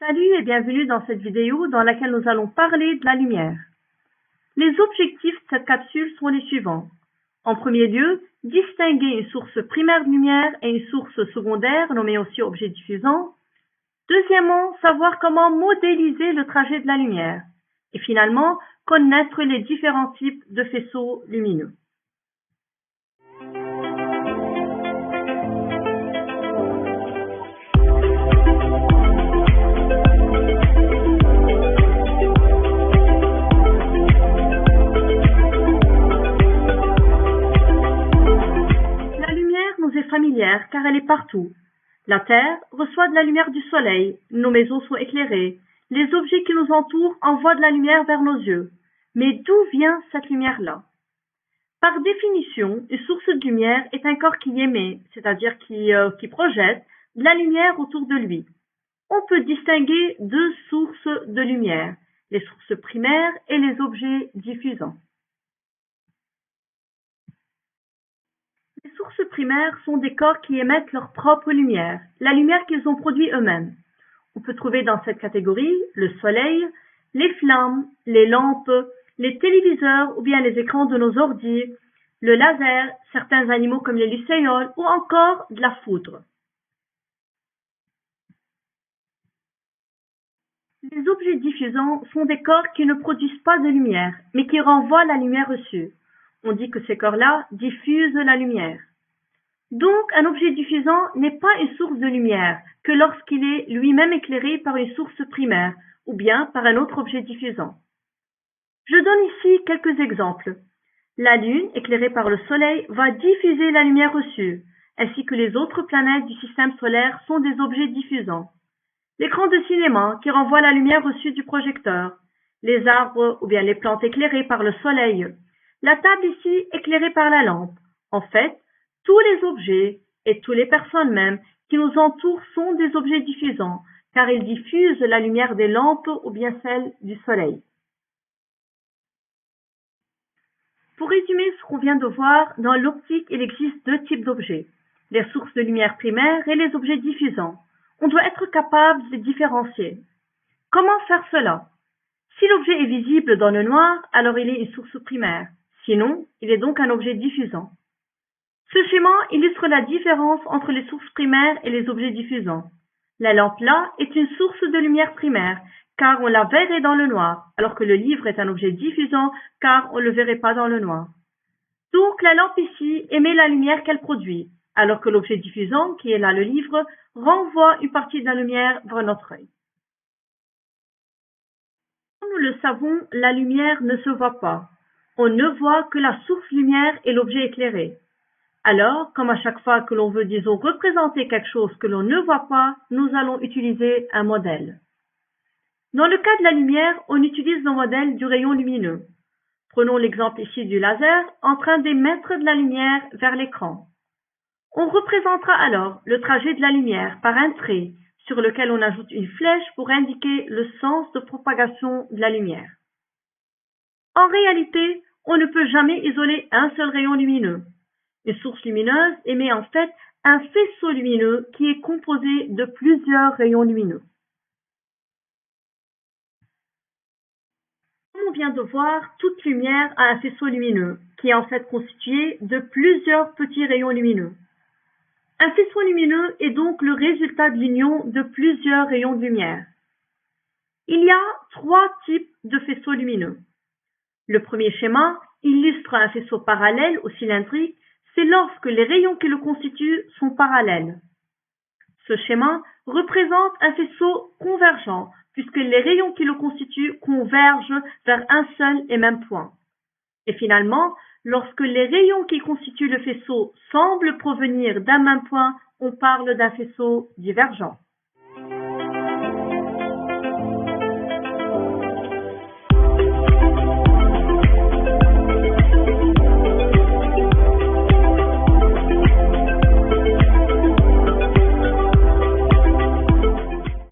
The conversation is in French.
Salut et bienvenue dans cette vidéo dans laquelle nous allons parler de la lumière. Les objectifs de cette capsule sont les suivants. En premier lieu, distinguer une source primaire de lumière et une source secondaire, nommée aussi objet diffusant. Deuxièmement, savoir comment modéliser le trajet de la lumière. Et finalement, connaître les différents types de faisceaux lumineux. Familière car elle est partout. La Terre reçoit de la lumière du soleil, nos maisons sont éclairées, les objets qui nous entourent envoient de la lumière vers nos yeux. Mais d'où vient cette lumière-là? Par définition, une source de lumière est un corps qui émet, c'est-à-dire qui projette de la lumière autour de lui. On peut distinguer deux sources de lumière, les sources primaires et les objets diffusants. Les sources primaires sont des corps qui émettent leur propre lumière, la lumière qu'ils ont produite eux-mêmes. On peut trouver dans cette catégorie le soleil, les flammes, les lampes, les téléviseurs ou bien les écrans de nos ordi, le laser, certains animaux comme les lucioles ou encore de la foudre. Les objets diffusants sont des corps qui ne produisent pas de lumière, mais qui renvoient la lumière reçue. On dit que ces corps-là diffusent la lumière. Donc, un objet diffusant n'est pas une source de lumière que lorsqu'il est lui-même éclairé par une source primaire ou bien par un autre objet diffusant. Je donne ici quelques exemples. La Lune, éclairée par le Soleil, va diffuser la lumière reçue, ainsi que les autres planètes du système solaire sont des objets diffusants. L'écran de cinéma qui renvoie la lumière reçue du projecteur, les arbres ou bien les plantes éclairées par le soleil, la table ici éclairée par la lampe. En fait, tous les objets et toutes les personnes même qui nous entourent sont des objets diffusants, car ils diffusent la lumière des lampes ou bien celle du soleil. Pour résumer ce qu'on vient de voir, dans l'optique, il existe deux types d'objets, les sources de lumière primaires et les objets diffusants. On doit être capable de les différencier. Comment faire cela? Si l'objet est visible dans le noir, alors il est une source primaire. Sinon, il est donc un objet diffusant. Ce schéma illustre la différence entre les sources primaires et les objets diffusants. La lampe là est une source de lumière primaire, car on la verrait dans le noir, alors que le livre est un objet diffusant, car on ne le verrait pas dans le noir. Donc la lampe ici émet la lumière qu'elle produit, alors que l'objet diffusant, qui est là le livre, renvoie une partie de la lumière vers notre œil. Comme nous le savons, la lumière ne se voit pas. On ne voit que la source lumière et l'objet éclairé. Alors, comme à chaque fois que l'on veut, disons, représenter quelque chose que l'on ne voit pas, nous allons utiliser un modèle. Dans le cas de la lumière, on utilise le modèle du rayon lumineux. Prenons l'exemple ici du laser en train d'émettre de la lumière vers l'écran. On représentera alors le trajet de la lumière par un trait sur lequel on ajoute une flèche pour indiquer le sens de propagation de la lumière. En réalité, on ne peut jamais isoler un seul rayon lumineux. Une source lumineuse émet en fait un faisceau lumineux qui est composé de plusieurs rayons lumineux. Comme on vient de voir, toute lumière a un faisceau lumineux qui est en fait constitué de plusieurs petits rayons lumineux. Un faisceau lumineux est donc le résultat de l'union de plusieurs rayons de lumière. Il y a trois types de faisceaux lumineux. Le premier schéma illustre un faisceau parallèle ou cylindrique, c'est lorsque les rayons qui le constituent sont parallèles. Ce schéma représente un faisceau convergent, puisque les rayons qui le constituent convergent vers un seul et même point. Et finalement, lorsque les rayons qui constituent le faisceau semblent provenir d'un même point, on parle d'un faisceau divergent.